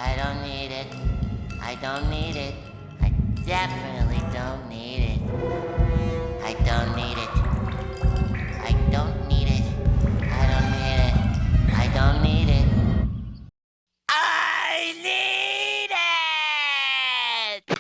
I don't need it. I don't need it. I definitely don't need it. I don't need it. I don't need it. I don't need it. I don't need it. I need it!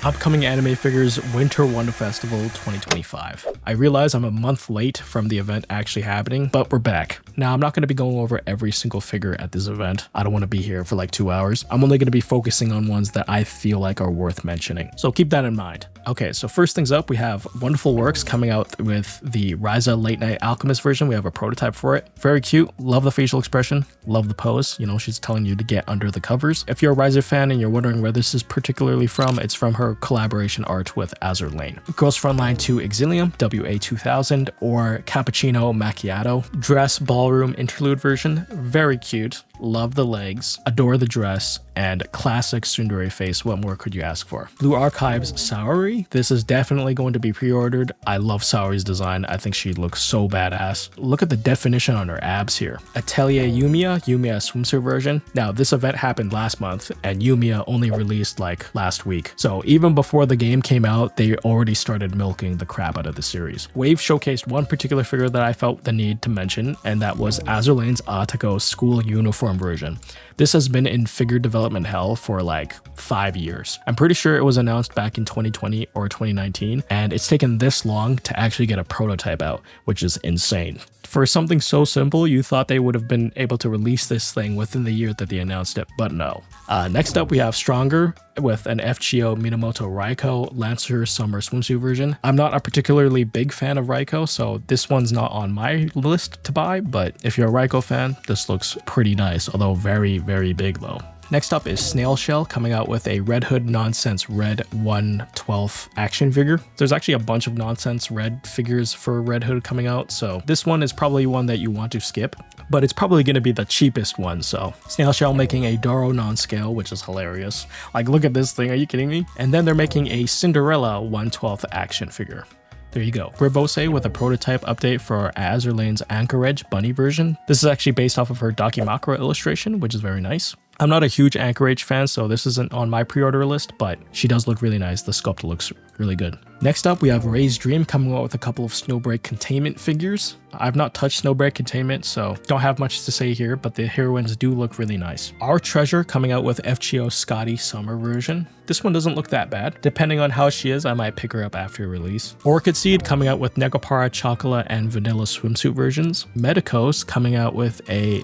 Upcoming anime figures Winter Wonder Festival 2025. I realize I'm a month late from the event actually happening, but we're back. Now, I'm not going to be going over every single figure at this event. I don't want to be here for like 2 hours. I'm only going to be focusing on ones that I feel like are worth mentioning. So keep that in mind. Okay, so first things up, we have Wonderful Works coming out with the Ryza Late Night Alchemist version. We have a prototype for it. Very cute. Love the facial expression. Love the pose. You know, she's telling you to get under the covers. If you're a Ryza fan and you're wondering where this is particularly from, it's from her collaboration art with Azur Lane. Girls Frontline 2 Exilium, WA2000, or Cappuccino Macchiato. Dress Ballroom Interlude version. Very cute. Love the legs, adore the dress, and classic tsundere face. What more could you ask for? Blue Archives Saori. This is definitely going to be pre-ordered. I love Saori's design. I think she looks so badass. Look at the definition on her abs here. Atelier Yumiya swimsuit version. Now, this event happened last month, and Yumiya only released like last week. So even before the game came out, they already started milking the crap out of the series. Wave showcased one particular figure that I felt the need to mention, and that was Azur Lane's Atako school uniform version. This has been in figure development hell for like 5 years. I'm pretty sure it was announced back in 2020 or 2019, and it's taken this long to actually get a prototype out, which is insane. For something so simple, you thought they would have been able to release this thing within the year that they announced it, but no. Next up, we have Stronger with an FGO Minamoto Raiko Lancer Summer Swimsuit version. I'm not a particularly big fan of Raiko, so this one's not on my list to buy, but if you're a Raiko fan, this looks pretty nice, although very, very big though. Next up is Snail Shell coming out with a Red Hood Nonsense Red 1/12 action figure. There's actually a bunch of Nonsense Red figures for Red Hood coming out, so this one is probably one that you want to skip, but it's probably going to be the cheapest one. So Snail Shell making a Doro non-scale, which is hilarious. Like, look at this thing, are you kidding me? And then they're making a Cinderella 1/12 action figure. There you go. Ribose with a prototype update for Azur Lane's Anchorage Bunny version. This is actually based off of her Dakimakura illustration, which is very nice. I'm not a huge Anchorage fan, so this isn't on my pre-order list, but she does look really nice. The sculpt looks really good. Next up, we have Ray's Dream coming out with a couple of Snowbreak Containment figures. I've not touched Snowbreak Containment, so don't have much to say here, but the heroines do look really nice. Our Treasure coming out with FGO Scotty Summer version. This one doesn't look that bad. Depending on how she is, I might pick her up after release. Orchid Seed coming out with Negapara Chocolate and Vanilla swimsuit versions. Medicos coming out with a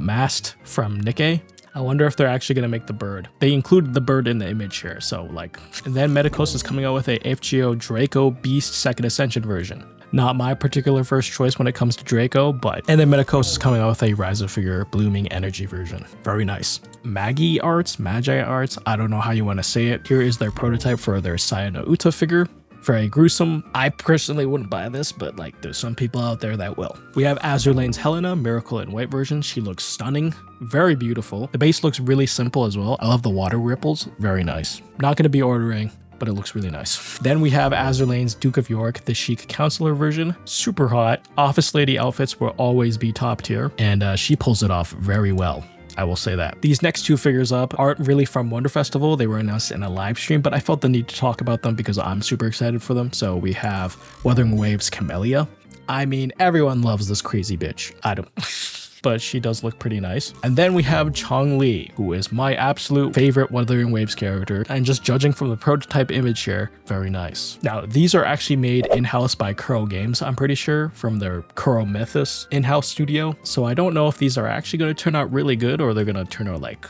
Mast from Nikkei. I wonder if they're actually going to make the bird. They included the bird in the image here, so like. And then Medicos is coming out with a FGO Draco Beast Second Ascension version. Not my particular first choice when it comes to Draco, but. And then Medicos is coming out with a Ryza figure Blooming Energy version. Very nice. Magi Arts, I don't know how you want to say it. Here is their prototype for their Sayano Uta figure. Very gruesome. I personally wouldn't buy this, but like there's some people out there that will. We have Azur Lane's Helena, Miracle in White version. She looks stunning, very beautiful. The base looks really simple as well. I love the water ripples, very nice. Not going to be ordering, but it looks really nice. Then we have Azur Lane's Duke of York, the Chic Counselor version. Super hot. Office lady outfits will always be top tier, and she pulls it off very well. I will say that. These next two figures up aren't really from Wonder Festival. They were announced in a live stream, but I felt the need to talk about them because I'm super excited for them. So we have Wuthering Waves Camellia. I mean, everyone loves this crazy bitch. I don't... but she does look pretty nice. And then we have Chong Li, who is my absolute favorite Wuthering Waves character, and just judging from the prototype image here, very nice. Now, these are actually made in-house by Kuro Games, I'm pretty sure, from their Kuro Mythos in-house studio. So I don't know if these are actually going to turn out really good, or they're going to turn out like...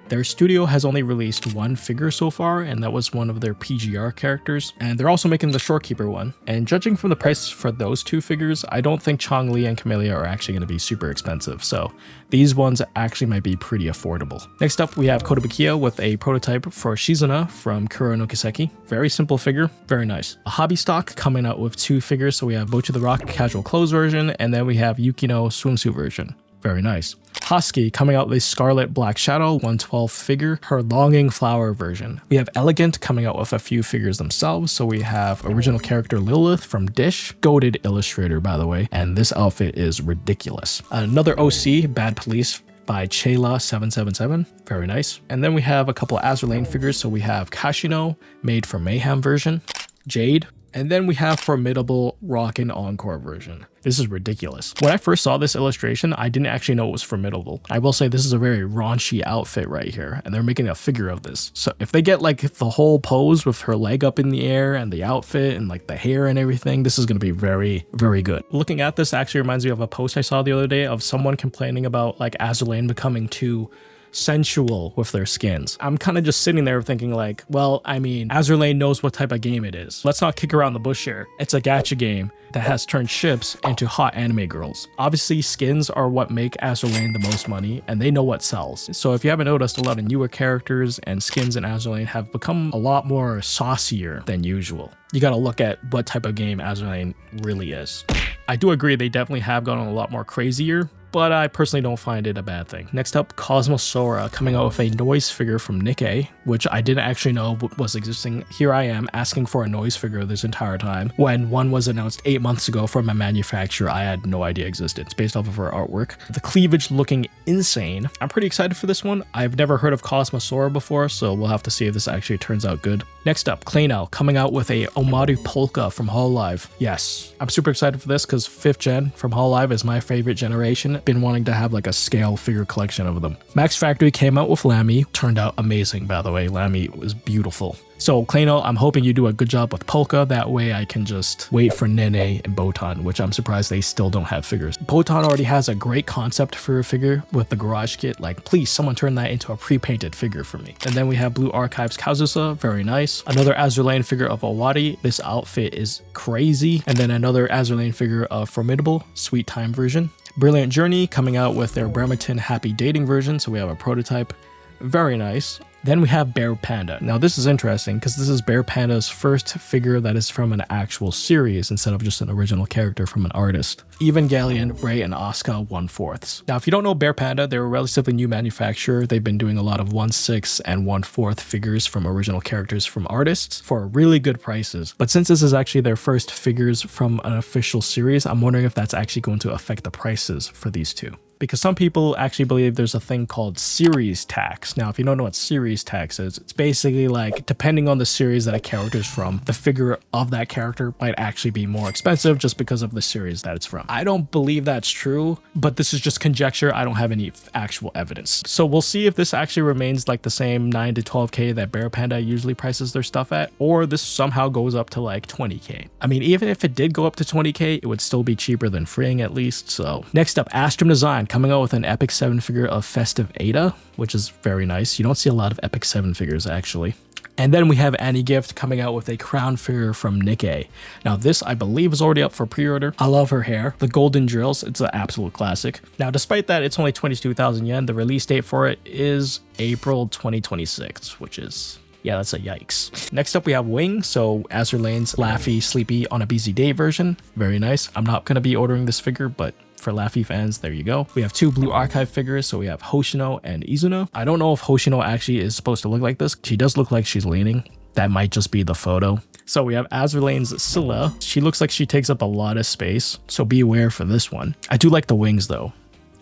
Their studio has only released one figure so far, and that was one of their PGR characters. And they're also making the Shorekeeper one. And judging from the price for those two figures, I don't think Chong Li and Camellia are actually going to be super expensive. So these ones actually might be pretty affordable. Next up, we have Kotobukiya with a prototype for Shizuna from Kuro no Kiseki. Very simple figure, very nice. A hobby stock coming out with two figures. So we have Bochi the Rock casual clothes version, and then we have Yukino swimsuit version. Very nice. Husky coming out with Scarlet Black Shadow 112 figure, her Longing Flower version. We have Elegant coming out with a few figures themselves. So we have original character Lilith from Dish, goated illustrator by the way, and this outfit is ridiculous. Another OC, Bad Police by Chayla777. Very nice. And then we have a couple of Azur figures. So we have Kashino, made for Mayhem version, Jade, and then we have Formidable Rockin' Encore version. This is ridiculous. When I first saw this illustration, I didn't actually know it was Formidable. I will say this is a very raunchy outfit right here, and they're making a figure of this. So if they get like the whole pose with her leg up in the air and the outfit and like the hair and everything, this is going to be very, very good. Looking at this actually reminds me of a post I saw the other day of someone complaining about like Azur becoming too sensual with their skins. I'm kind of just sitting there thinking like, well, I mean, Azur knows what type of game it is. Let's not kick around the bush here. It's a gacha game that has turned ships into hot anime girls. Obviously, skins are what make Azur the most money, and they know what sells. So if you haven't noticed, a lot of newer characters and skins in Azur have become a lot more saucier than usual. You gotta look at what type of game Azur really is. I do agree they definitely have gotten a lot more crazier, but I personally don't find it a bad thing. Next up, Cosmos Sora coming out with a noise figure from Nikkei, which I didn't actually know was existing. Here I am asking for a noise figure this entire time, when one was announced 8 months ago from a manufacturer I had no idea existed. It's based off of her artwork. The cleavage looking insane. I'm pretty excited for this one. I've never heard of Cosmos Sora before, so we'll have to see if this actually turns out good. Next up, Claynel coming out with a Omaru Polka from Hololive. Yes, I'm super excited for this because 5th gen from Hololive is my favorite generation. Been wanting to have like a scale figure collection of them. Max Factory came out with Lammy. Turned out amazing, by the way. Lammy was beautiful. So Claynel, I'm hoping you do a good job with Polka. That way I can just wait for Nene and Botan, which I'm surprised they still don't have figures. Botan already has a great concept for a figure with the garage kit. Like, please, someone turn that into a pre-painted figure for me. And then we have Blue Archives Kazusa. Very nice. Another Azur figure of Owari. This outfit is crazy. And then another Azur figure of Formidable, Sweet Time version. Brilliant Journey coming out with their Bremerton Happy Dating version. So we have a prototype. Very nice. Then we have Bear Panda. Now this is interesting because this is Bear Panda's first figure that is from an actual series instead of just an original character from an artist. Evangelion, Ray, and Asuka 1/4. Now if you don't know Bear Panda, they're a relatively new manufacturer. They've been doing a lot of 1/6 and 1/4 figures from original characters from artists for really good prices. But since this is actually their first figures from an official series, I'm wondering if that's actually going to affect the prices for these two. Because some people actually believe there's a thing called series tax. Now, if you don't know what series tax is, it's basically like, depending on the series that a character's from, the figure of that character might actually be more expensive just because of the series that it's from. I don't believe that's true, but this is just conjecture. I don't have any actual evidence. So we'll see if this actually remains like the same 9 to 12K that Bear Panda usually prices their stuff at, or this somehow goes up to like 20K. I mean, even if it did go up to 20K, it would still be cheaper than Freeing at least. So next up, Astrum Design coming out with an Epic 7 figure of Festive Ada, which is very nice. You don't see a lot of Epic 7 figures actually. And then we have Annie Gift coming out with a crown figure from Nikkei. Now this, I believe, is already up for pre-order. I love her hair. The golden drills, it's an absolute classic. Now, despite that, it's only 22,000 yen. The release date for it is April 2026, which is... yeah, that's a yikes. Next up, we have Wing. So Azur Lane's Laffy Sleepy on a Busy Day version. Very nice. I'm not going to be ordering this figure, but for Laffy fans, there you go. We have two Blue Archive figures. So we have Hoshino and Izuna. I don't know if Hoshino actually is supposed to look like this. She does look like she's leaning. That might just be the photo. So we have Azur Lane's Scylla. She looks like she takes up a lot of space. So be aware for this one. I do like the wings though.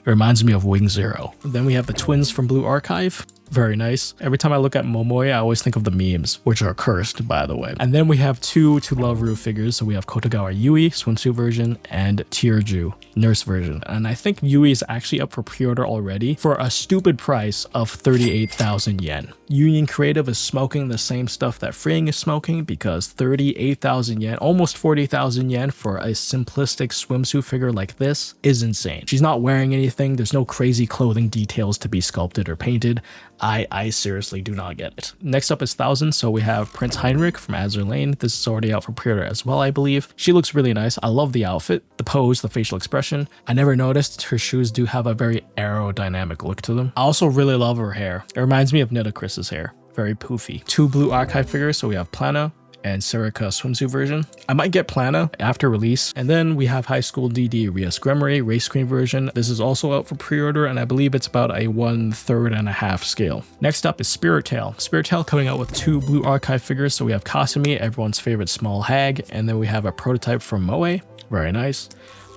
It reminds me of Wing Zero. Then we have the twins from Blue Archive. Very nice. Every time I look at Momoya, I always think of the memes, which are cursed, by the way. And then we have two To Love Ru figures. So we have Kotogawa Yui, swimsuit version, and Tierju, nurse version. And I think Yui is actually up for pre-order already for a stupid price of 38,000 yen. Union Creative is smoking the same stuff that Freeing is smoking, because 38,000 yen, almost 40,000 yen for a simplistic swimsuit figure like this is insane. She's not wearing anything. There's no crazy clothing details to be sculpted or painted. I seriously do not get it. Next up is 1000. So we have Prince Heinrich from Azur Lane. This is already out for pre-order as well, I believe. She looks really nice. I love the outfit, the pose, the facial expression. I never noticed her shoes do have a very aerodynamic look to them. I also really love her hair. It reminds me of Nidacris's hair. Very poofy. Two Blue Archive figures. So we have Plana and Serica swimsuit version. I might get Plana after release. And then we have High School DD Rias Gremory race screen version. This is also out for pre-order, and I believe it's about a 1/3.5 scale. Next up is Spirit Tail. Spirit Tail coming out with two Blue Archive figures. So we have Kasumi, everyone's favorite small hag, and then we have a prototype from Moe. Very nice.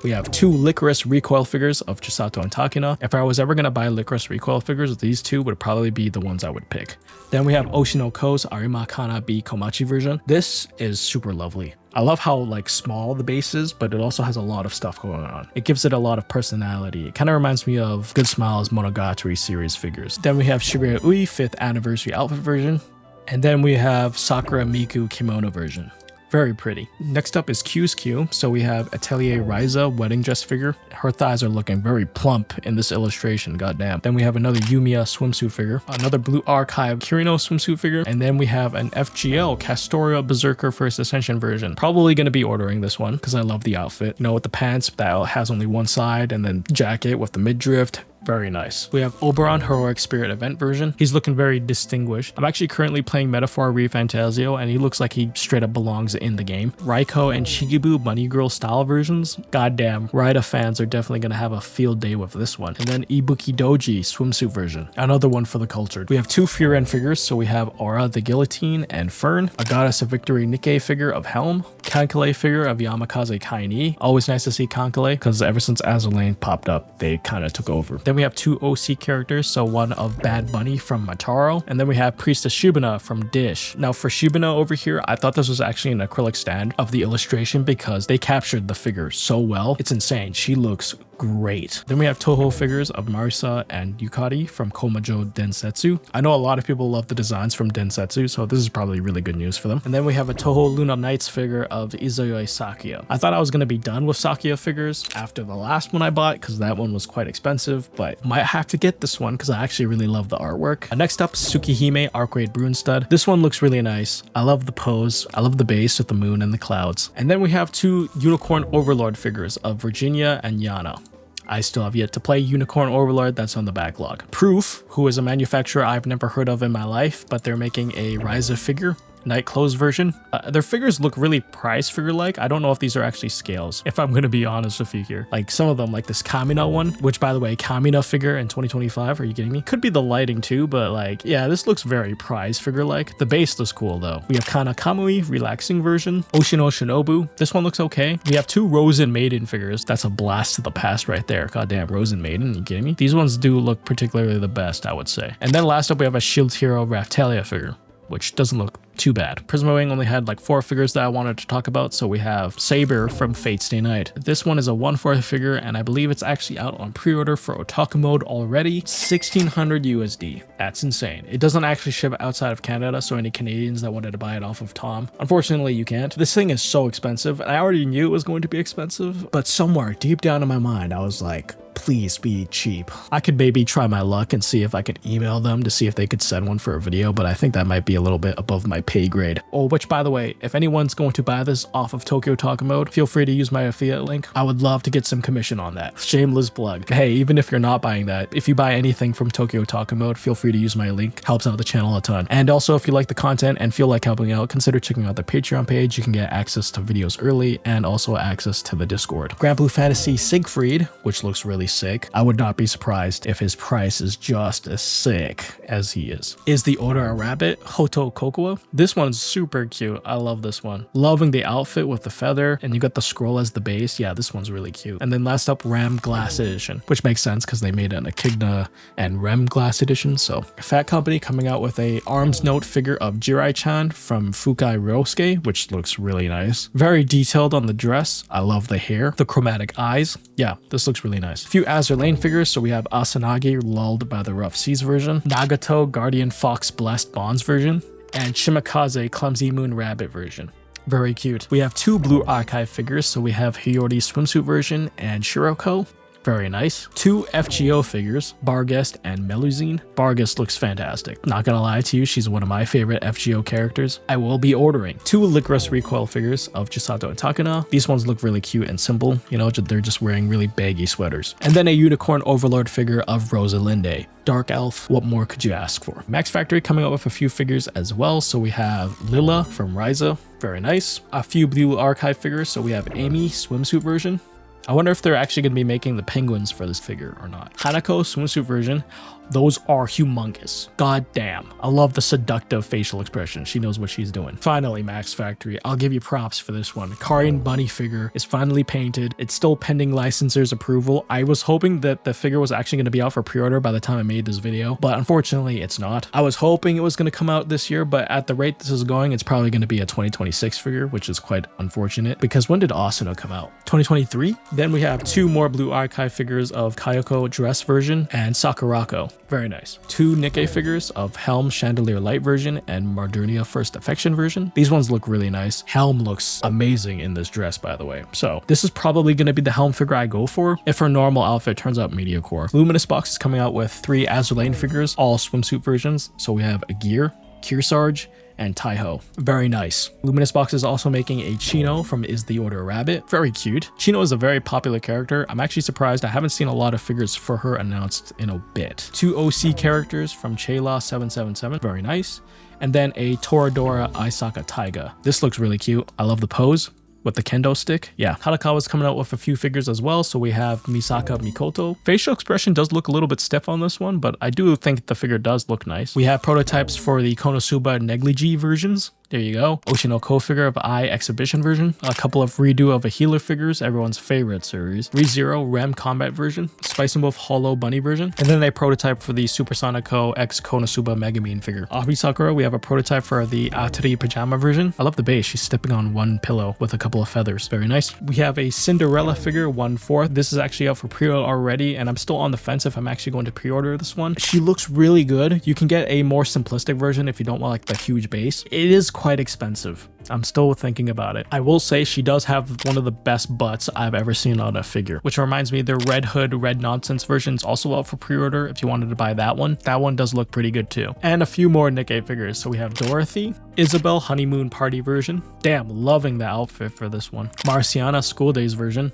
We have 2 Licorice Recoil figures of Chisato and Takina. If I was ever going to buy Licorice Recoil figures, these 2 would probably be the ones I would pick. Then we have Oshinoko's Arimakana B Komachi version. This is super lovely. I love how like small the base is, but it also has a lot of stuff going on. It gives it a lot of personality. It kind of reminds me of Good Smiles Monogatari series figures. Then we have Shibuya Ui 5th anniversary outfit version. And then we have Sakura Miku kimono version. Very pretty. Next up is Q's Q. So we have Atelier Ryza wedding dress figure. Her thighs are looking very plump in this illustration, goddamn. Then we have another Yumiya swimsuit figure, another Blue Archive Kirino swimsuit figure, and then we have an FGL Castoria Berserker First Ascension version. Probably going to be ordering this one because I love the outfit. You know, with the pants that has only one side and then jacket with the midriff. Very nice. We have Oberon Heroic Spirit event version. He's looking very distinguished. I'm actually currently playing Metaphor ReFantasio and he looks like he straight up belongs in the game. Raiko and Shigibu Bunny Girl style versions. Goddamn, Raida fans are definitely going to have a field day with this one. And then Ibuki Doji swimsuit version. Another one for the cultured. We have 2 Furen figures. So we have Aura the Guillotine and Fern. A Goddess of Victory Nikkei figure of Helm. Kankale figure of Yamakaze Kaini. Always nice to see Kankale because ever since Azulane popped up, they kind of took over. Then we have 2 OC characters, so one of Bad Bunny from Mataro, and then we have Priestess Shibuna from Dish. Now for Shibuna over here, I thought this was actually an acrylic stand of the illustration because they captured the figure so well. It's insane. She looks great. Then we have Toho figures of Marisa and Yukari from Komajo Densetsu. I know a lot of people love the designs from Densetsu, so this is probably really good news for them. And then we have a Toho Luna Knights figure of Izuyoi Sakuya. I thought I was going to be done with Sakuya figures after the last one I bought because that one was quite expensive, but might have to get this one because I actually really love the artwork. Next up, Tsukihime Arcade Brune Stud. This one looks really nice. I love the pose. I love the base with the moon and the clouds. And then we have 2 Unicorn Overlord figures of Virginia and Yana. I still have yet to play Unicorn Overlord, that's on the backlog. Proof, who is a manufacturer I've never heard of in my life, but they're making a Ryza figure. Night clothes version. Their figures look really prize figure like. I don't know if these are actually scales, if I'm gonna be honest with you here. Like some of them, like this Kamina one, which by the way, Kamina figure in 2025, are you kidding me? Could be the lighting too, but like, yeah, this looks very prize figure like. The base looks cool though. We have Kana Kamui relaxing version, Oshino Shinobu. This one looks okay. We have 2 Rosen Maiden figures. That's a blast to the past right there. Goddamn, Rosen Maiden, are you kidding me? These ones do look particularly the best, I would say. And then last up, we have a Shield Hero Raftalia figure, which doesn't look too bad. Prisma Wing only had like 4 figures that I wanted to talk about, so we have Saber from Fate Stay Night. This one is a 1/4 figure, and I believe it's actually out on pre-order for Otaku mode already. 1600 USD. That's insane. It doesn't actually ship outside of Canada, so any Canadians that wanted to buy it off of Tom, unfortunately you can't. This thing is so expensive, and I already knew it was going to be expensive, but somewhere deep down in my mind, I was like, please be cheap. I could maybe try my luck and see if I could email them to see if they could send one for a video, but I think that might be a little bit above my pay grade. Oh, which by the way, if anyone's going to buy this off of Tokyo Talk Mode, feel free to use my affiliate link. I would love to get some commission on that. Shameless plug. Hey, even if you're not buying that, if you buy anything from Tokyo Talk Mode, feel free to use my link. Helps out the channel a ton. And also, if you like the content and feel like helping out, consider checking out the Patreon page. You can get access to videos early and also access to the Discord. Grand Blue Fantasy Siegfried, which looks really sick. I would not be surprised if his price is just as sick as he is. Is the Odara Rabbit Hoto Kokoa? This one's super cute. I love this one. Loving the outfit with the feather, and you got the scroll as the base. Yeah, this one's really cute. And then last up, Ram Glass Edition, which makes sense because they made an Echidna and Rem Glass Edition. So Fat Company coming out with a arms note figure of Jirai-chan from Fukai Ryosuke, which looks really nice. Very detailed on the dress. I love the hair, the chromatic eyes. Yeah, this looks really nice. A few Azur Lane figures. So we have Asanagi Lulled by the Rough Seas version, Nagato Guardian Fox Blessed Bonds version, and Shimakaze Clumsy Moon Rabbit version. Very cute. We have 2 Blue Archive figures. So we have Hiyori swimsuit version and Shiroko. Very nice. 2 FGO figures, Barghest and Melusine. Barghest looks fantastic. Not gonna lie to you, she's one of my favorite FGO characters. I will be ordering 2 Licorice Recoil figures of Chisato and Takina. These ones look really cute and simple. You know, they're just wearing really baggy sweaters. And then a Unicorn Overlord figure of Rosalinde. Dark Elf, what more could you ask for? Max Factory coming up with a few figures as well. So we have Lila from Ryza. Very nice. A few Blue Archive figures. So we have Amy swimsuit version. I wonder if they're actually going to be making the penguins for this figure or not. Hanako swimsuit version. Those are humongous. God damn. I love the seductive facial expression. She knows what she's doing. Finally, Max Factory, I'll give you props for this one. Karian Bunny figure is finally painted. It's still pending licensor's approval. I was hoping that the figure was actually going to be out for pre-order by the time I made this video, but unfortunately it's not. I was hoping it was going to come out this year, but at the rate this is going, it's probably going to be a 2026 figure, which is quite unfortunate because when did Asuna come out? 2023? Then we have 2 more Blue Archive figures of Kayoko dress version and Sakurako. Very nice. 2 Nikkei figures of Helm Chandelier Light version and Mardunia First Affection version. These ones look really nice. Helm looks amazing in this dress, by the way. So this is probably going to be the Helm figure I go for if her normal outfit turns out mediocre. Luminous Box is coming out with 3 Azur figures, all swimsuit versions. So we have Agir, Kearsarge, and Taiho. Very nice. Luminous Box is also making a Chino from Is the Order a Rabbit. Very cute. Chino is a very popular character. I'm actually surprised I haven't seen a lot of figures for her announced in a bit. 2 OC characters from Chayla 777. Very nice. And then a Toradora Aisaka Taiga. This looks really cute. I love the pose with the kendo stick. Yeah, Kalakawa's coming out with a few figures as well. So we have Misaka Mikoto. Facial expression does look a little bit stiff on this one, but I do think the figure does look nice. We have prototypes for the Konosuba Negligee versions. There you go. Oshinoko figure of Eye exhibition version. A couple of redo of a healer figures, everyone's favorite series. ReZero Rem combat version. Spicy Wolf Hollow Bunny version. And then a prototype for the Supersonico X Konosuba Megamine figure. Abi Sakura, we have a prototype for the Atari pajama version. I love the base. She's stepping on one pillow with a couple of feathers. Very nice. We have a Cinderella figure 1/4. This is actually out for pre-order already, and I'm still on the fence if I'm actually going to pre-order this one. She looks really good. You can get a more simplistic version if you don't want like the huge base. It is quite expensive. I'm still thinking about it. I will say she does have one of the best butts I've ever seen on a figure, which reminds me the Red Hood Red Nonsense version is also out for pre-order if you wanted to buy that one. That one does look pretty good too. And a few more Nikkei figures. So we have Dorothy, Isabel Honeymoon Party version. Damn, loving the outfit for this one. Marciana School Days version.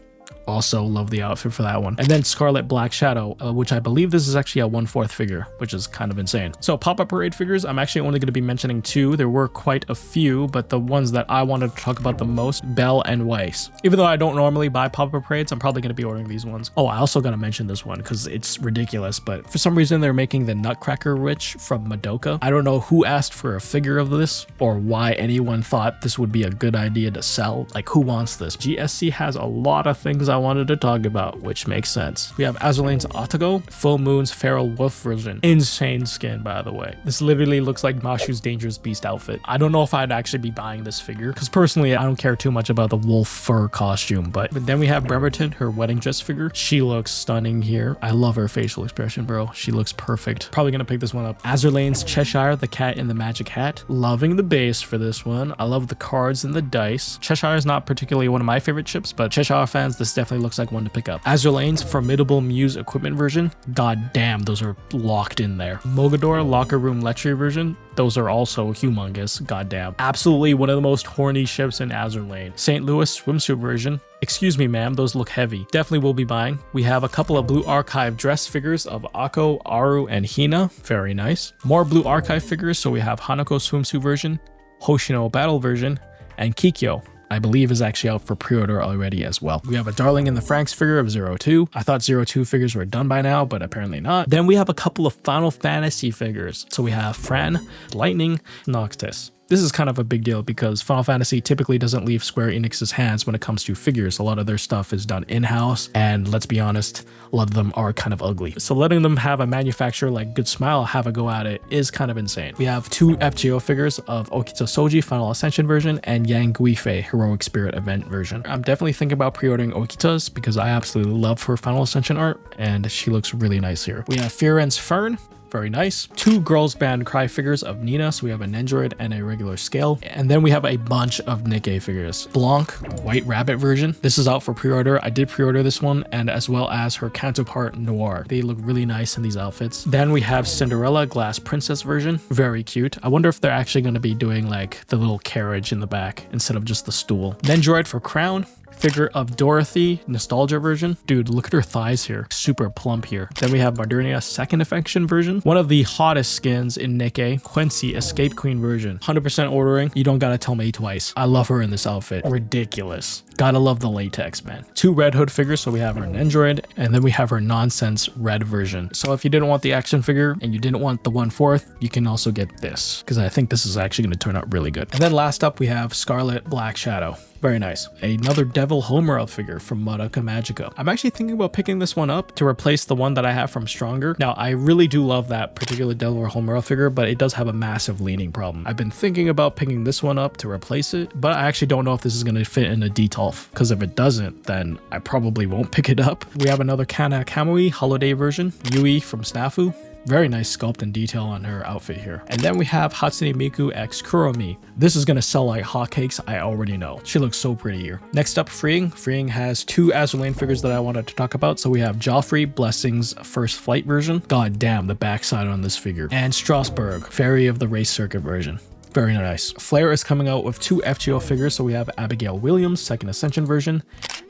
Also love the outfit for that one. And then Scarlet Black Shadow, which I believe this is actually a 1/4 figure, which is kind of insane. So pop-up parade figures, I'm actually only going to be mentioning 2. There were quite a few, but the ones that I wanted to talk about the most, Belle and Weiss. Even though I don't normally buy pop-up parades, I'm probably going to be ordering these ones. Oh, I also got to mention this one because it's ridiculous, but for some reason they're making the Nutcracker Witch from Madoka. I don't know who asked for a figure of this or why anyone thought this would be a good idea to sell. Like, who wants this? GSC has a lot of things I wanted to talk about, which makes sense. We have Azulane's Atago, Full Moon's Feral Wolf version. Insane skin, by the way. This literally looks like Mashu's Dangerous Beast outfit. I don't know if I'd actually be buying this figure because personally I don't care too much about the wolf fur costume, but then we have Bremerton, her wedding dress figure. She looks stunning here. I love her facial expression, bro. She looks perfect. Probably gonna pick this one up. Azurlane's Cheshire, the cat in the magic hat. Loving the base for this one. I love the cards and the dice. Cheshire is not particularly one of my favorite ships, but Cheshire fans, this definitely looks like one to pick up. Azurlane's Formidable Muse equipment version. God damn, those are locked in there. Mogador Locker Room Lechery version. Those are also humongous. Goddamn. Absolutely one of the most horny ships in Azurlane. St. Louis swimsuit version. Excuse me, ma'am, those look heavy. Definitely will be buying. We have a couple of Blue Archive dress figures of Ako, Aru, and Hina. Very nice. More Blue Archive figures. So we have Hanako swimsuit version, Hoshino battle version, and Kikyo. I believe is actually out for pre-order already as well. We have a Darling in the Franxx figure of 02. I thought 02 figures were done by now, but apparently not. Then we have a couple of Final Fantasy figures. So we have Fran, Lightning, Noctis. This is kind of a big deal because Final Fantasy typically doesn't leave Square Enix's hands when it comes to figures. A lot of their stuff is done in-house, and let's be honest, a lot of them are kind of ugly. So letting them have a manufacturer like Good Smile have a go at it is kind of insane. We have 2 FGO figures of Okita Soji Final Ascension version and Yang Guifei Heroic Spirit Event version. I'm definitely thinking about pre-ordering Okita's because I absolutely love her Final Ascension art, and she looks really nice here. We have Firen's Fern. Very nice. 2 Girls Band Cry figures of Nina. So we have a Nendroid and a regular scale. And then we have a bunch of Nikkei figures. Blanc, White Rabbit version. This is out for pre-order. I did pre-order this one, and as well as her counterpart Noir. They look really nice in these outfits. Then we have Cinderella Glass Princess version. Very cute. I wonder if they're actually going to be doing like the little carriage in the back instead of just the stool. Nendroid for Crown. figure of Dorothy, nostalgia version. Dude, look at her thighs here. Super plump here. Then we have Modernia second affection version. One of the hottest skins in Nikkei, Quincy Escape Queen version. 100% ordering. You don't gotta tell me twice. I love her in this outfit. Ridiculous. Gotta love the latex, man. 2 Red Hood figures, so we have her in Android, and then we have her nonsense red version. So if you didn't want the action figure and you didn't want the 1/4, you can also get this, because I think this is actually gonna turn out really good. And then last up, we have Scarlet Black Shadow. Very nice. Another Devil Homeworld figure from Madoka Magica. I'm actually thinking about picking this one up to replace the one that I have from Stronger. Now, I really do love that particular Devil Homeworld figure, but it does have a massive leaning problem. I've been thinking about picking this one up to replace it, but I actually don't know if this is going to fit in a Detolf, because if it doesn't, then I probably won't pick it up. We have another Kana Kamui holiday version, Yui from Snafu. Very nice sculpt and detail on her outfit here. And then we have Hatsune Miku X Kuromi. This is gonna sell like hotcakes, I already know. She looks so pretty here. Next up, Freeing. Freeing has 2 Azur Lane figures that I wanted to talk about. So we have Joffrey Blessing's First Flight version. God damn, the backside on this figure. And Strasbourg, Fairy of the Race Circuit version. Very nice. Flare is coming out with 2 FGO figures. So we have Abigail Williams, Second Ascension version,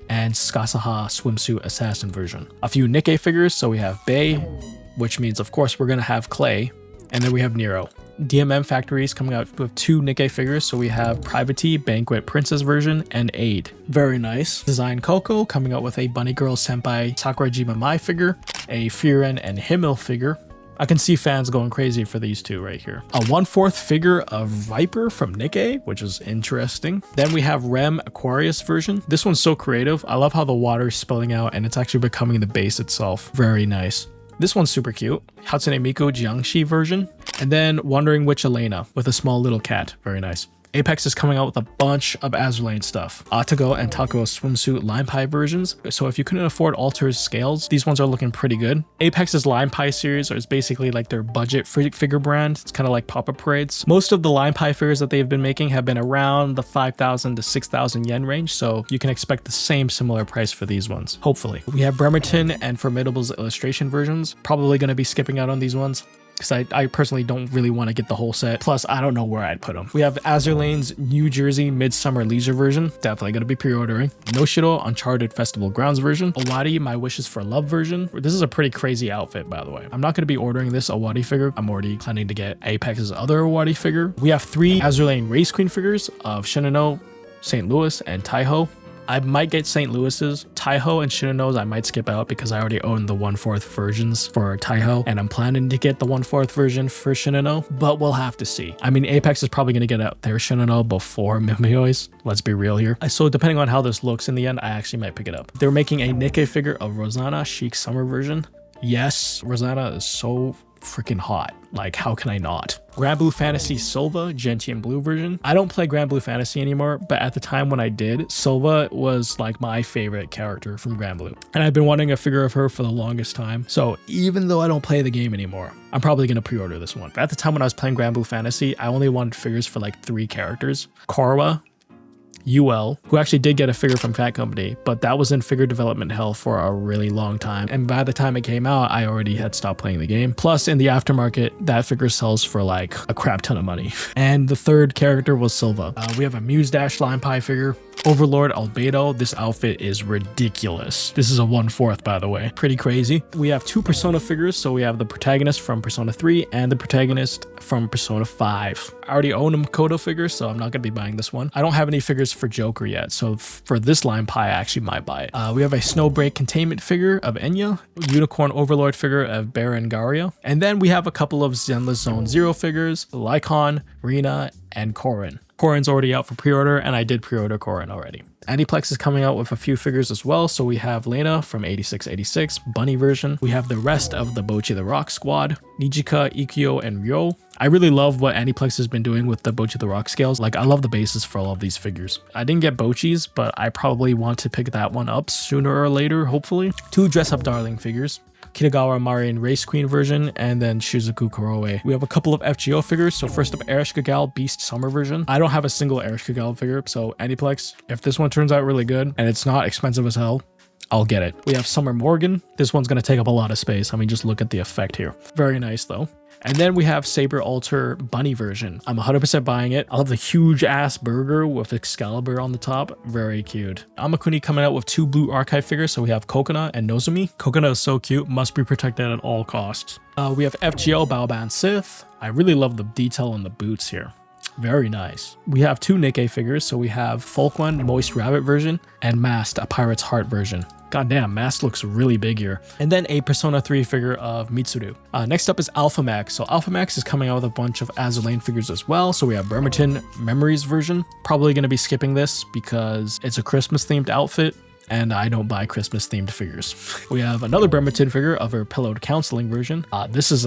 and Skasaha Swimsuit Assassin version. A few Nikkei figures. So we have Bay, which means of course we're gonna have Clay, and then we have Nero. DMM Factory is coming out with 2 Nikkei figures, so we have Privateer Banquet Princess version and Aid. Very nice. Design Coco coming out with a Bunny Girl Senpai Sakurajima Mai figure, a Furen and Himmel figure. I can see fans going crazy for these 2 right here. A 1/4 figure of Viper from Nikkei, which is interesting. Then we have Rem Aquarius version. This one's so creative. I love how the water is spilling out and it's actually becoming the base itself. Very nice. This one's super cute. Hatsune Miku Jiangshi version. And then Wandering Witch Elena with a small little cat. Very nice. Apex is coming out with a bunch of Azur Lane stuff. Atago and Taco swimsuit Lime Pie versions. So if you couldn't afford Alter's scales, these ones are looking pretty good. Apex's Lime Pie series is basically like their budget figure brand. It's kind of like Pop-Up Parades. Most of the Lime Pie figures that they've been making have been around the 5,000 to 6,000 yen range. So you can expect the same similar price for these ones, hopefully. We have Bremerton and Formidable's illustration versions. Probably going to be skipping out on these ones, because I personally don't really want to get the whole set. Plus, I don't know where I'd put them. We have Azur Lane's New Jersey Midsummer Leisure version. Definitely going to be pre-ordering. Noshiro Uncharted Festival Grounds version. Owari My Wishes for Love version. This is a pretty crazy outfit, by the way. I'm not going to be ordering this Owari figure. I'm already planning to get Apex's other Owari figure. We have 3 Azur Lane Race Queen figures of Shinano, St. Louis, and Taiho. I might get St. Louis's. Taiho and Shinano's I might skip out because I already own the 1/4 versions for Taiho, and I'm planning to get the 1/4 version for Shinano, but we'll have to see. I mean, Apex is probably going to get out their Shinano before Mimiyoi's. Let's be real here. So depending on how this looks in the end, I actually might pick it up. They're making a Nikkei figure of Rosanna Chic Summer version. Yes, Rosanna is so freaking hot. Like, how can I not? Grand Blue Fantasy Silva Gentian Blue version. I don't play Grand Blue Fantasy anymore, but at the time when I did, Silva was like my favorite character from Grand Blue. And I've been wanting a figure of her for the longest time. So even though I don't play the game anymore, I'm probably going to pre-order this one. But at the time when I was playing Grand Blue Fantasy, I only wanted figures for like 3 characters. Korwa, UL, who actually did get a figure from Fat Company, but that was in figure development hell for a really long time. And by the time it came out, I already had stopped playing the game. Plus, in the aftermarket, that figure sells for like a crap ton of money. And the 3rd character was Silva. We have a Muse Dash Lime Pie figure. Overlord Albedo. This outfit is ridiculous. This is a 1/4, by the way. Pretty crazy. We have 2 Persona figures. So we have the protagonist from Persona 3 and the protagonist from Persona 5. I already own a Makoto figure, so I'm not going to be buying this one. I don't have any figures for Joker yet, so for this Lime Pie, I actually might buy it. We have a Snowbreak Containment figure of Enya, Unicorn Overlord figure of Berengaria, and then we have a couple of Zenless Zone Zero figures, Lycon, Rina, and Korin. Korin's already out for pre-order, and I did pre-order Korin already. Aniplex is coming out with a few figures as well. So we have Lena from 8686, Bunny version. We have the rest of the Bochi the Rock squad, Nijika, Ikkyo, and Ryo. I really love what Aniplex has been doing with the Bochi the Rock scales. Like, I love the bases for all of these figures. I didn't get Bochi's, but I probably want to pick that one up sooner or later, hopefully. 2 Dress Up Darling figures. Kitagawa Marian Race Queen version, and then Shizuku Kuroe. We have a couple of FGO figures. So first up, Ereshkigal Gal Beast Summer version. I don't have a single Ereshkigal Gal figure, so Aniplex, if this one turns out really good and it's not expensive as hell, I'll get it. We have Summer Morgan. This one's going to take up a lot of space. I mean, just look at the effect here. Very nice though. And then we have Saber Alter Bunny version. I'm 100% buying it. I love the huge ass burger with Excalibur on the top. Very cute. Amakuni coming out with 2 blue archive figures. So we have Coconut and Nozomi. Coconut is so cute. Must be protected at all costs. We have FGO Baoban Sith. I really love the detail on the boots here. Very nice. We have 2 Nikkei figures. So we have Folkwan Moist Rabbit version and Mast, a Pirate's Heart version. God damn, Mast looks really big here. And then a Persona 3 figure of Mitsuru. Next up is Alpha Max. So Alpha Max is coming out with a bunch of Azur Lane figures as well. So we have Bremerton Memories version. Probably going to be skipping this because it's a Christmas themed outfit and I don't buy Christmas themed figures. We have another Bremerton figure of her Pillowed Counseling version. This is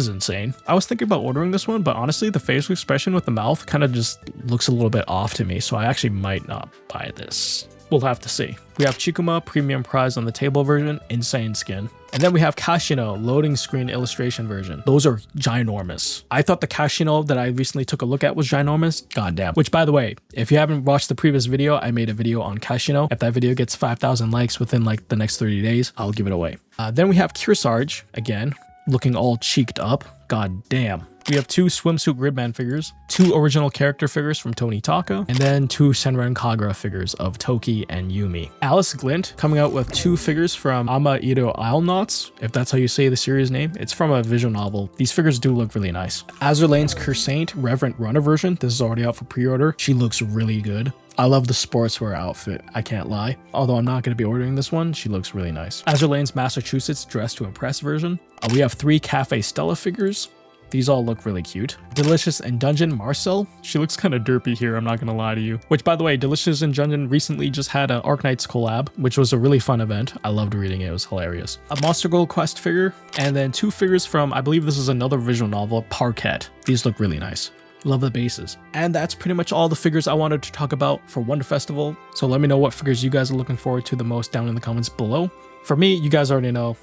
insane. I was thinking about ordering this one, but honestly, the facial expression with the mouth kind of just looks a little bit off to me. So I actually might not buy this. We'll have to see. We have Chikuma Premium Prize on the table version, insane skin. And then we have Kashino loading screen illustration version. Those are ginormous. I thought the Kashino that I recently took a look at was ginormous. Goddamn. Which, by the way, if you haven't watched the previous video, I made a video on Kashino. If that video gets 5,000 likes within like the next 30 days, I'll give it away. Then we have Kearsarge, again, looking all cheeked up. God damn. We have 2 swimsuit Gridman figures, 2 original character figures from Tony Taka, and then 2 Senran Kagura figures of Toki and Yumi. Alice Glint coming out with 2 figures from Ama Iro Islenauts, if that's how you say the series name. It's from a visual novel. These figures do look really nice. Azur Lane's Cursaint Reverent Runner version. This is already out for pre-order. She looks really good. I love the sportswear outfit, I can't lie. Although I'm not going to be ordering this one, she looks really nice. Azur Lane's Massachusetts Dress to Impress version. We have 3 Cafe Stella figures. These all look really cute. Delicious and Dungeon Marcel. She looks kind of derpy here, I'm not gonna lie to you. Which, by the way, Delicious and Dungeon recently just had an Arknights collab, which was a really fun event. I loved reading it, it was hilarious. A Monster Gold Quest figure, and then 2 figures from, I believe this is another visual novel, Parquet. These look really nice. Love the bases. And that's pretty much all the figures I wanted to talk about for Wonder Festival. So let me know what figures you guys are looking forward to the most down in the comments below. For me, you guys already know,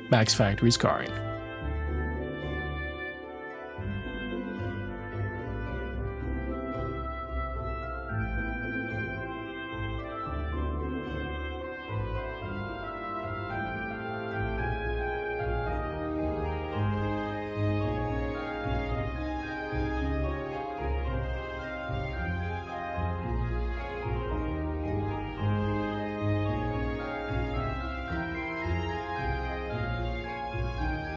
Max Factory's Carring.